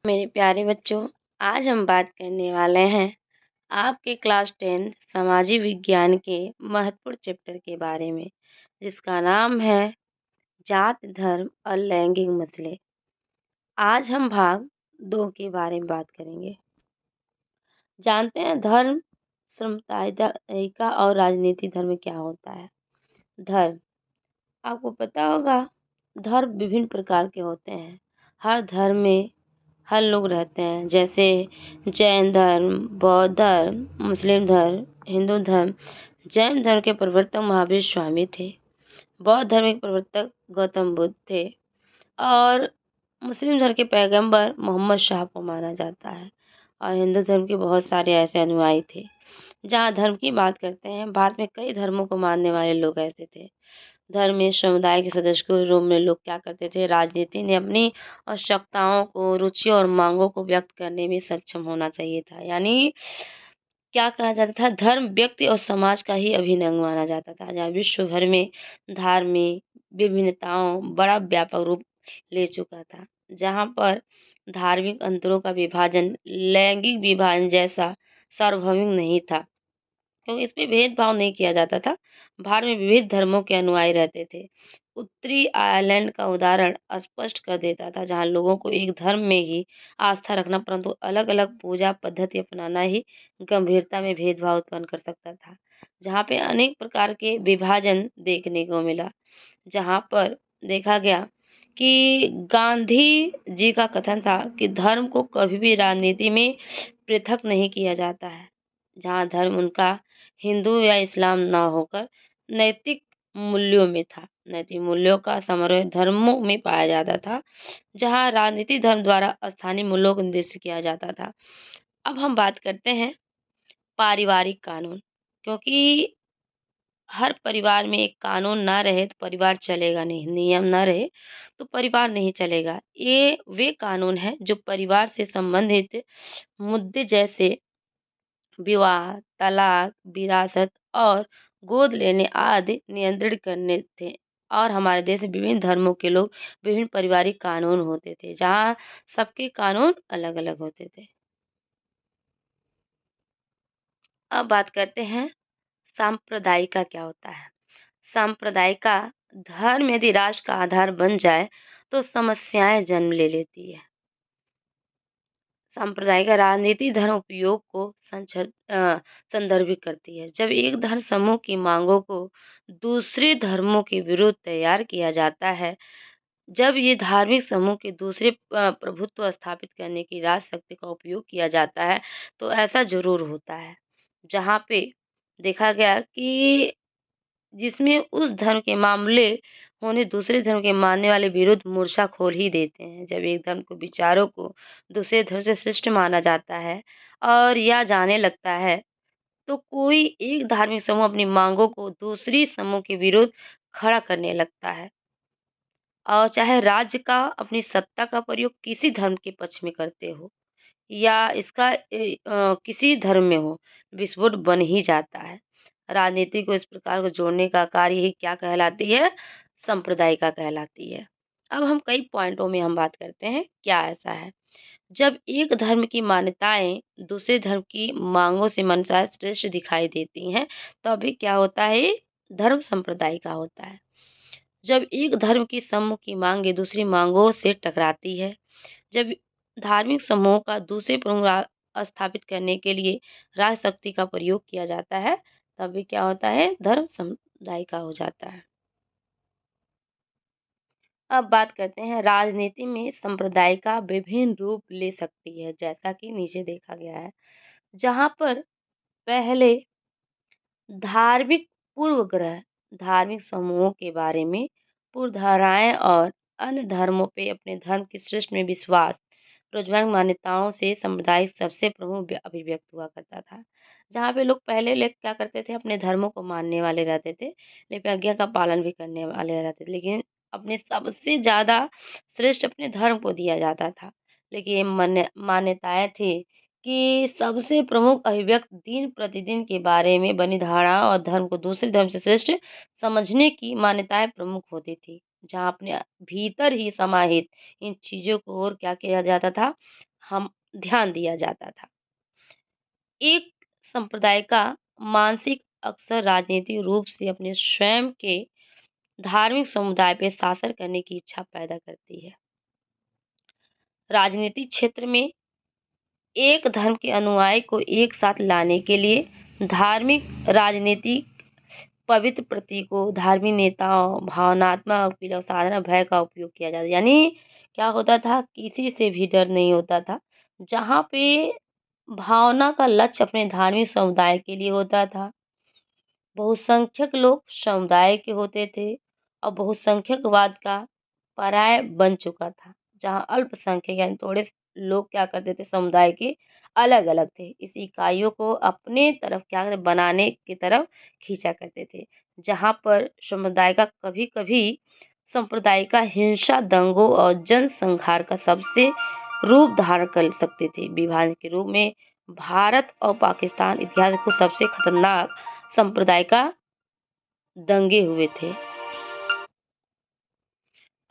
मेरे प्यारे बच्चों, आज हम बात करने वाले हैं आपके क्लास 10 सामाजिक विज्ञान के महत्वपूर्ण चैप्टर के बारे में, जिसका नाम है जात, धर्म और लैंगिक मसले। आज हम भाग 2 के बारे में बात करेंगे। जानते हैं धर्म, साम्प्रदायिक और राजनीति धर्म क्या होता है? धर्म, आपको पता होगा धर्म विभिन्न प्रकार के होते हैं। हर धर्म में हर लोग रहते हैं, जैसे जैन धर्म, बौद्ध धर्म, मुस्लिम धर्म, हिंदू धर्म। जैन धर्म के प्रवर्तक महावीर स्वामी थे। बौद्ध धर्म के प्रवर्तक गौतम बुद्ध थे और मुस्लिम धर्म के पैगंबर मोहम्मद शाह को माना जाता है। और हिंदू धर्म के बहुत सारे ऐसे अनुयायी थे। जहाँ धर्म की बात करते हैं, भारत में कई धर्मों को मानने वाले लोग ऐसे थे। धर्म में समुदाय के सदस्य के रूप में लोग क्या करते थे? राजनीति ने अपनी आवश्यकताओं को, रुचियों और मांगों को व्यक्त करने में सक्षम होना चाहिए था। यानी क्या कहा जाता था? धर्म व्यक्ति और समाज का ही अभिन्न अंग माना जाता था। जहाँ विश्व भर में धार्मिक विभिन्नताओं बड़ा व्यापक रूप ले चुका था। जहाँ पर धार्मिक अंतरों का विभाजन लैंगिक विभाजन जैसा सार्वभौमिक नहीं था, क्योंकि इसमें भेदभाव नहीं किया जाता था। भारत में विविध धर्मों के अनुयायी रहते थे। उत्तरी आयरलैंड का उदाहरण स्पष्ट कर देता था, जहाँ लोगों को एक धर्म में ही आस्था रखना, परंतु अलग-अलग पूजा पद्धति अपनाना ही गंभीरता में भेदभाव उत्पन्न कर सकता था। जहाँ पे अनेक प्रकार के विभाजन देखने को मिला, जहाँ पर देखा गया कि गांधी जी का कथन था कि धर्म को कभी भी राजनीति में पृथक नहीं किया जाता है। जहाँ धर्म उनका हिंदू या इस्लाम ना होकर नैतिक मूल्यों में था। नैतिक मूल्यों का समारोह धर्मों में पाया जाता था, जहाँ राजनीति धर्म द्वारा स्थानीय मूल्यों को निर्दिष्ट किया जाता था। अब हम बात करते हैं पारिवारिक कानून, क्योंकि हर परिवार में एक कानून ना रहे तो परिवार चलेगा नहीं, नियम ना रहे तो परिवार नहीं चलेगा। ये वे कानून हैं जो परिवार से संबंधित मुद्दे जैसे विवाह, तलाक, विरासत और गोद लेने आदि नियंत्रित करने थे। और हमारे देश में विभिन्न धर्मों के लोग विभिन्न पारिवारिक कानून होते थे, जहाँ सबके कानून अलग-अलग होते थे। अब बात करते हैं सांप्रदायिक क्या होता है। सांप्रदायिक धर्म यदि राष्ट्र का आधार बन जाए तो समस्याएं जन्म ले लेती है। सांप्रदायिक राजनीति धर्म उपयोग को संदर्भित करती है। जब एक धर्म समूह की मांगों को दूसरे धर्मों के विरुद्ध तैयार किया जाता है, जब ये धार्मिक समूह के दूसरे प्रभुत्व स्थापित करने की राजशक्ति का उपयोग किया जाता है, तो ऐसा जरूर होता है। जहाँ पे देखा गया कि जिसमें उस धर्म के मामले होने दूसरे धर्म के मानने वाले विरुद्ध मूर्छा खोल ही देते हैं। जब एक धर्म को विचारों को दूसरे धर्म से श्रेष्ठ माना जाता है और या जाने लगता है, तो कोई एक धार्मिक समूह अपनी मांगों को दूसरी समूह के विरुद्ध खड़ा करने लगता है, और चाहे राज्य का अपनी सत्ता का प्रयोग किसी धर्म के पक्ष में करते हो या इसका किसी धर्म में हो, विस्फोट बन ही जाता है। राजनीति को इस प्रकार को जोड़ने का कार्य ही क्या कहलाती है? सांप्रदायिकता कहलाती है। अब हम कई पॉइंटों में हम बात करते हैं, क्या ऐसा है? जब एक धर्म की मान्यताएं दूसरे धर्म की मांगों से मनसाय श्रेष्ठ दिखाई देती हैं, तभी क्या होता है? ये धर्म सांप्रदायिक होता है। जब एक धर्म की समूह की मांगे दूसरी मांगों से टकराती है, जब धार्मिक समूह का दूसरे प्रमुख स्थापित करने के लिए राजशक्ति का प्रयोग किया जाता है, तभी क्या होता है? धर्म समुदाय का हो जाता है। अब बात करते हैं राजनीति में संप्रदाय का विभिन्न रूप ले सकती है, जैसा कि नीचे देखा गया है। जहाँ पर पहले धार्मिक पूर्वग्रह, धार्मिक समूहों के बारे में पूर्वधारणाएं और अन्य धर्मों पे अपने धर्म की श्रेष्ठ में विश्वास, रोजमर्रा की मान्यताओं से समुदाय सबसे प्रमुख अभिव्यक्त हुआ करता था। जहाँ पे लोग पहले लोग क्या करते थे? अपने धर्मों को मानने वाले रहते थे, लेकिन आज्ञा का पालन भी करने वाले रहते थे, लेकिन अपने सबसे ज़्यादा श्रेष्ठ अपने धर्म को दिया जाता था। लेकिन ये मान्यताएं थी कि सबसे प्रमुख अभिव्यक्त दिन प्रतिदिन के बारे में बनी धारणा और धर्म को दूसरे धर्म से श्रेष्ठ समझने की मान्यताएं प्रमुख होती थी। जहाँ अपने भीतर ही समाहित इन चीज़ों को और क्या किया जाता था? हम ध्यान दिया जाता था। एक संप्रदाय का मानसिक अक्सर राजनीतिक रूप से अपने स्वयं के धार्मिक समुदाय पे शासन करने की इच्छा पैदा करती है। राजनीतिक क्षेत्र में एक धर्म के अनुयायी को एक साथ लाने के लिए धार्मिक, राजनीतिक पवित्र प्रतीकों, धार्मिक नेताओं, भावनात्मक अपील और साधारण भय का उपयोग किया जाता है। यानी क्या होता था, किसी से भी डर नहीं होता था। जहाँ पे भावना का लक्ष्य अपने धार्मिक समुदाय के लिए होता था। बहुसंख्यक लोग समुदाय के होते थे और बहुसंख्यकवाद का पर्याय बन चुका था, जहाँ अल्पसंख्यक यानी थोड़े लोग क्या करते थे, समुदाय के अलग अलग थे, इस इकाइयों को अपने तरफ क्या करते बनाने की तरफ खींचा करते थे, जहाँ पर समुदाय का कभी कभी संप्रदाय का हिंसा, दंगों और जनसंहार का सबसे रूप धारण कर सकते थे। विभाजन के रूप में भारत और पाकिस्तान इतिहास को सबसे खतरनाक संप्रदाय का दंगे हुए थे।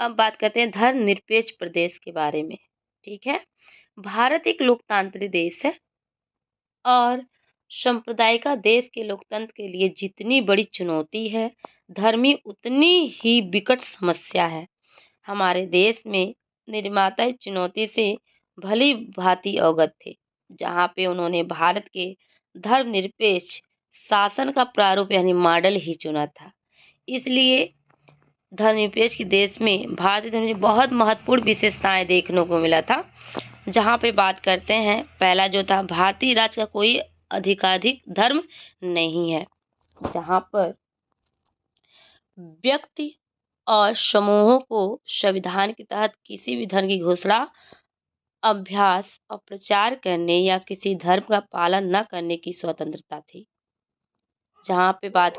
अब बात करते हैं धर्मनिरपेक्ष प्रदेश के बारे में। ठीक है, भारत एक लोकतांत्रिक देश है और संप्रदाय का देश के लोकतंत्र के लिए जितनी बड़ी चुनौती है, धर्मी उतनी ही विकट समस्या है। हमारे देश में निर्माता इस चुनौती से भली भांति अवगत थे, जहाँ पे उन्होंने भारत के धर्मनिरपेक्ष शासन का प्रारूप यानी मॉडल ही चुना था। इसलिए धर्मनिरपेक्ष के देश में भारतीय धर्म की बहुत महत्वपूर्ण विशेषताएं देखने को मिला था। जहाँ पे बात करते हैं, पहला जो था, भारतीय राज्य का कोई अधिकाधिक धर्म नहीं है, जहाँ पर व्यक्ति और समूहों को संविधान के तहत किसी भी धर्म की घोषणा, अभ्यास और प्रचार करने या किसी धर्म का पालन न करने की स्वतंत्रता थी। जहाँ पे बात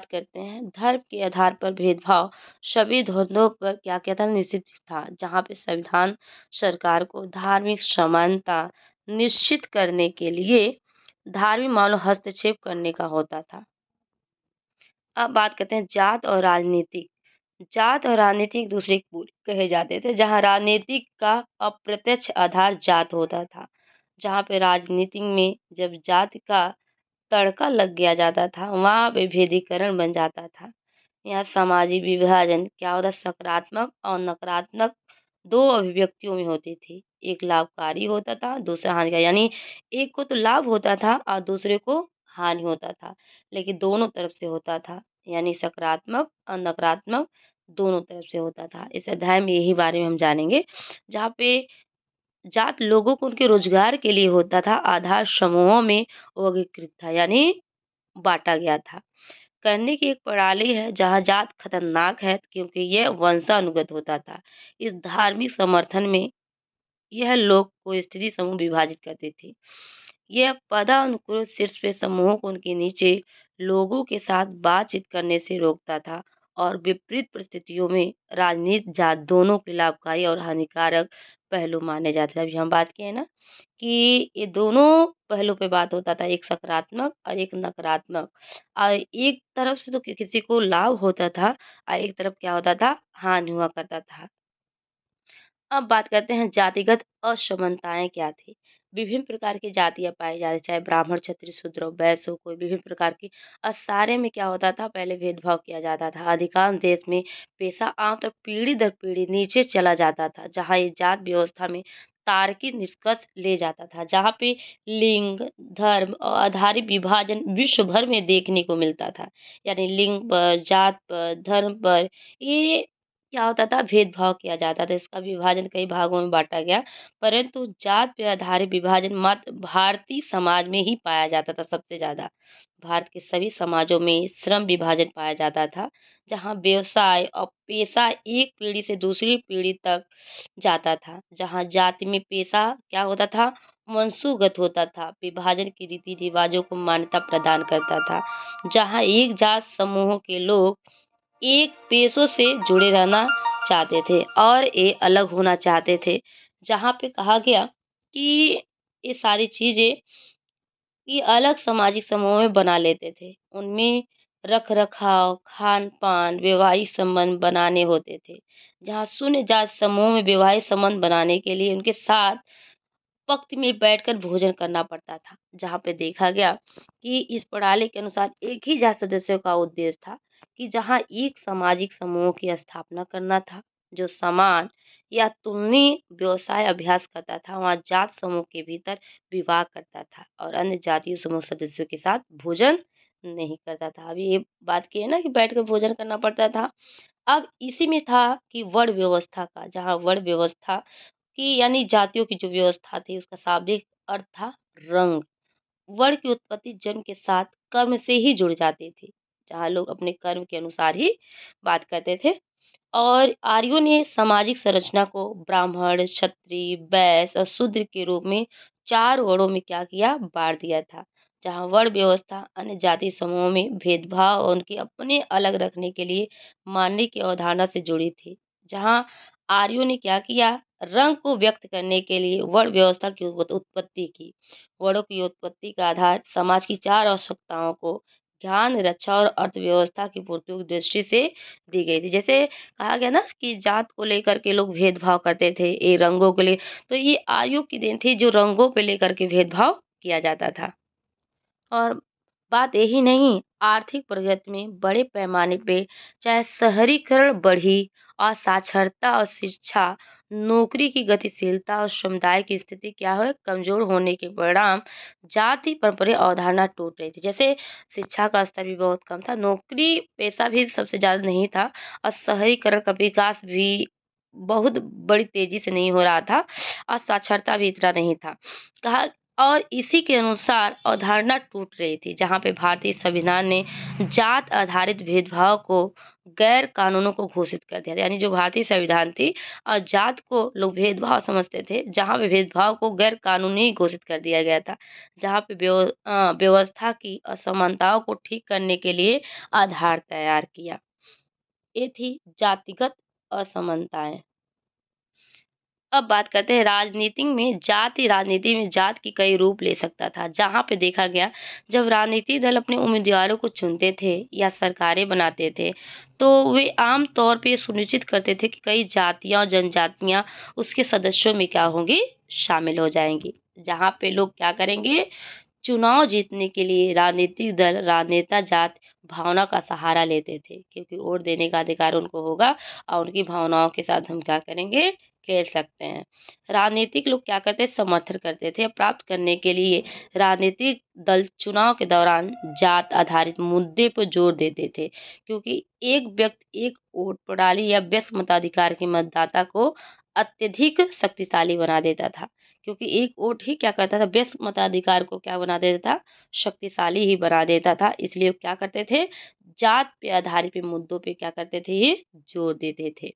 करते हैं धर्म के आधार पर भेदभाव सभी धर्मों पर क्या क्या था, निषिद्ध था। जहाँ पे संविधान सरकार को धार्मिक समानता निश्चित करने के लिए धार्मिक मामलों हस्तक्षेप करने का होता था। अब बात करते हैं जात और राजनीतिक। जात और राजनीति एक दूसरे के पूरक कहे जाते थे, जहाँ राजनीतिक का अप्रत्यक्ष आधार जात होता था। जहाँ पे राजनीति में जब जात का तड़का लग गया जाता था, वहाँ पे भेदीकरण बन जाता था। यहाँ सामाजिक विभाजन क्या होता, सकारात्मक और नकारात्मक दो अभिव्यक्तियों में होती थी। एक लाभकारी होता था, दूसरा हानिकारक, यानी एक को तो लाभ होता था और दूसरे को हानि होता था, लेकिन दोनों तरफ से होता था। यानी सकारात्मक और नकारात्मक दोनों तरफ से होता था। इस अध्याय में यही बारे में हम जानेंगे। जहाँ पे जात लोगों को उनके रोजगार के लिए होता था, आधार समूहों में वर्गीकृत था, यानी बांटा गया था। करने की एक प्रणाली है जहाँ जात खतरनाक है क्योंकि यह वंशानुगत होता था। इस धार्मिक समर्थन में यह लोग को स्त्री समूह विभाजित करती थी। यह पदानुक्रमित शीर्ष पे समूहों को उनके नीचे लोगों के साथ बातचीत करने से रोकता था और विपरीत परिस्थितियों में राजनीति जात दोनों के लाभकारी और हानिकारक पहलू माने जाते थे। अभी हम बात किए ना कि ये दोनों पहलू पे बात होता था, एक सकारात्मक और एक नकारात्मक। और एक तरफ से तो किसी को लाभ होता था और एक तरफ क्या होता था, हानि हुआ करता था। अब बात करते हैं जातिगत असमानताएं क्या थी। विभिन्न प्रकार की जातियां पाई जाती, चाहे ब्राह्मण, क्षत्रिय, शूद्र, वैश्य, कोई विभिन्न प्रकार की। और सारे में क्या होता था, पहले भेदभाव किया जाता था। अधिकांश देश में पेशा आमतौर पीढ़ी दर पीढ़ी नीचे चला जाता था, जहाँ ये जात व्यवस्था में तार्किक निष्कर्ष ले जाता था, जहाँ पे लिंग, धर्म और आधारित विभाजन विश्व भर में देखने को मिलता था। यानी लिंग पर, जात पर, धर्म पर ये क्या होता था, भेदभाव किया जाता था। इसका विभाजन कई भागों में बांटा गया, परंतु जात पे आधारित विभाजन मात्र भारतीय समाज में ही पाया जाता था सबसे ज़्यादा। भारत के सभी समाजों में श्रम विभाजन पाया जाता था, जहाँ व्यवसाय और पेशा एक पीढ़ी से दूसरी पीढ़ी तक जाता था। जहाँ जाति में पेशा क्या होता था, वंशुगत होता था। विभाजन के रीति रिवाजों को मान्यता प्रदान करता था, जहाँ एक जात समूहों के लोग एक पेशों से जुड़े रहना चाहते थे और ये अलग होना चाहते थे। जहाँ पे कहा गया कि ये सारी चीज़ें ये अलग सामाजिक समूह में बना लेते थे। उनमें रख-रखाव, खान-पान, वैवाहिक संबंध बनाने होते थे। जहाँ शून्य जात समूह में वैवाहिक संबंध बनाने के लिए उनके साथ पंक्ति में बैठकर भोजन करना पड़ता था। जहाँ पे देखा गया कि इस प्रणाली के अनुसार एक ही जात सदस्यों का उद्देश्य था कि जहाँ एक सामाजिक समूह की स्थापना करना था, जो समान या तुलनीय व्यवसाय अभ्यास करता था, वहाँ जात समूह के भीतर विवाह करता था और अन्य जातीय समूह सदस्यों के साथ भोजन नहीं करता था। अभी ये बात की है ना कि बैठकर भोजन करना पड़ता था। अब इसी में था कि वर्ण व्यवस्था का, जहाँ वर्ण व्यवस्था की यानी जातियों की जो व्यवस्था थी उसका शाब्दिक अर्थ था रंग। वर्ण की उत्पत्ति जन्म के साथ कर्म से ही जुड़ जाती थी, जहाँ लोग अपने कर्म के अनुसार ही बात करते थे। और आर्यों ने सामाजिक संरचना को ब्राह्मण, क्षत्रिय, वैश्य और शूद्र के रूप में 4 वर्णों में क्या किया? बाँट दिया था। जहाँ वर्ण व्यवस्था अन्य जाति समूहों में भेदभाव और उनके अपने अलग रखने के लिए मानने की अवधारणा से जुड़ी थी। जहाँ आर्यों ने क्या किया? रंग को व्यक्त करने के लिए वर्ण व्यवस्था की उत्पत्ति की। वर्णों की उत्पत्ति का आधार समाज की 4 आवश्यकताओं को ज्ञान, रक्षा और अर्थव्यवस्था की पूर्ति की दृष्टि से दी गई थी। जैसे कहा गया ना कि जात को लेकर के लोग भेदभाव करते थे, ये रंगों के लिए, तो ये आयु की देन थी जो रंगों पे लेकर के भेदभाव किया जाता था। और बात यही नहीं, आर्थिक प्रगति में बड़े पैमाने पे चाहे शहरीकरण बढ़ी और साक्षरता और शिक्षा, नौकरी की गतिशीलता और समुदाय की स्थिति क्या है कमजोर होने के परिणाम जाति परंपरा अवधारणा टूट रही थी। जैसे शिक्षा का स्तर भी बहुत कम था, नौकरी पेशा भी सबसे ज्यादा नहीं था और शहरीकरण का विकास भी बहुत बड़ी तेजी से नहीं हो रहा था और साक्षरता भी इतना नहीं था। कहा और इसी के अनुसार अवधारणा टूट रही थी, जहाँ पे भारतीय संविधान ने जात आधारित भेदभाव को गैर कानूनों को घोषित कर दिया था। यानी जो भारतीय संविधान थी और जात को लोग भेदभाव समझते थे, जहाँ पे भेदभाव को गैर कानूनी घोषित कर दिया गया था, जहाँ पे व्यवस्था की असमानताओं को ठीक करने के लिए आधार तैयार किया। ये थी जातिगत असमानताएं। अब बात करते हैं राजनीति में जात की कई रूप ले सकता था। जहाँ पे देखा गया जब राजनीतिक दल अपने उम्मीदवारों को चुनते थे या सरकारें बनाते थे, तो वे आम तौर पे सुनिश्चित करते थे कि कई जातियां और जनजातियां उसके सदस्यों में क्या होंगी? शामिल हो जाएंगी। जहाँ पे लोग क्या करेंगे? चुनाव जीतने के लिए राजनीतिक दल राजनेता जात भावना का सहारा लेते थे, क्योंकि वोट देने का अधिकार उनको होगा और उनकी भावनाओं के साथ हम क्या करेंगे? खेल सकते हैं। राजनीतिक लोग क्या करते? समर्थन करते थे। प्राप्त करने के लिए राजनीतिक दल चुनाव के दौरान जात आधारित मुद्दे पर जोर देते थे, क्योंकि एक व्यक्ति एक वोट प्रणाली या व्यस्त मताधिकार के मतदाता को अत्यधिक शक्तिशाली बना देता था। क्योंकि एक वोट ही क्या करता था? व्यस्त मताधिकार को क्या बना देता था? शक्तिशाली ही बना देता था। इसलिए वो क्या करते थे? जात पे आधारित पे मुद्दों पे क्या करते थे? ये जोर देते थे।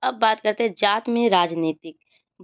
अब बात करते हैं जात में राजनीतिक।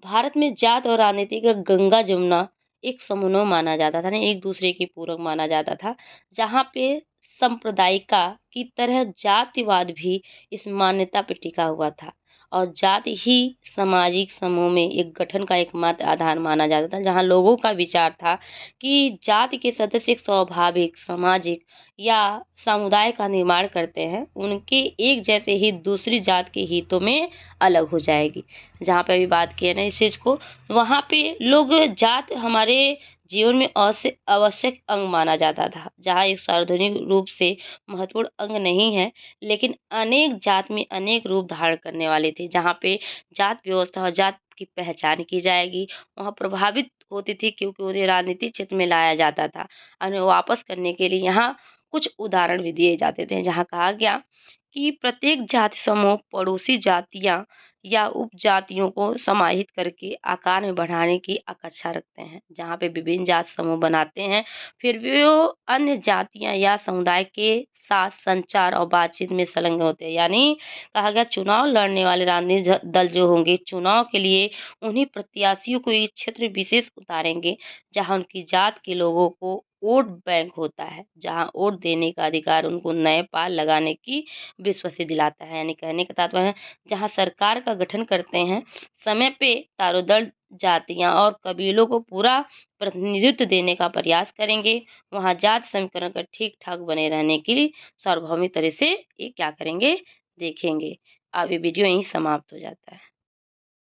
भारत में जात और राजनीति का गंगा जमुना एक समन्वय माना जाता था, ना एक दूसरे के पूरक माना जाता था। जहाँ पे सांप्रदायिका की तरह जातिवाद भी इस मान्यता पे टिका हुआ था और जात ही सामाजिक समूह में एक गठन का एकमात्र आधार माना जाता था। जहाँ लोगों का विचार था कि जाति के सदस्य एक स्वाभाविक सामाजिक या समुदाय का निर्माण करते हैं, उनके एक जैसे ही दूसरी जात के हितों में अलग हो जाएगी। जहाँ पे अभी बात की है ना इस चीज़ को, वहाँ पे लोग जात हमारे जीवन में आवश्यक अंग माना जाता था। जहाँ एक सार्वजनिक रूप से महत्वपूर्ण अंग नहीं है, लेकिन अनेक जात में अनेक रूप धारण करने वाले थे। जहाँ पे जात व्यवस्था और जात की पहचान की जाएगी, वहाँ प्रभावित होती थी क्योंकि उन्हें राजनीतिक क्षेत्र में लाया जाता था। और उन्हें वापस करने के लिए यहाँ कुछ उदाहरण भी दिए जाते थे, जहाँ कहा गया कि प्रत्येक जाति समूह पड़ोसी जातियां या उपजातियों को समाहित करके आकार में बढ़ाने की आकांक्षा रखते हैं। जहाँ पे विभिन्न जात समूह बनाते हैं, फिर भी वो अन्य जातियां या समुदाय के साथ संचार और बातचीत में संलग्न होते हैं। यानी कहा गया चुनाव लड़ने वाले राजनीतिक दल जो होंगे, चुनाव के लिए उन्हीं प्रत्याशियों को एक क्षेत्र विशेष उतारेंगे, जहाँ उनकी जात के लोगों को वोट बैंक होता है, जहाँ वोट देने का अधिकार उनको नए पाल लगाने की विश्वास दिलाता है। यानी कहने का तात्पर्य है, जहाँ सरकार का गठन करते हैं, समय पे चारों दल, जातियाँ और कबीलों को पूरा प्रतिनिधित्व देने का प्रयास करेंगे, वहाँ जाति समीकरण का ठीक-ठाक बने रहने के लिए सार्वभौमिक तरह से ये क्या करेंगे, देखेंगे। अब ये वीडियो यहीं समाप्त हो जाता है।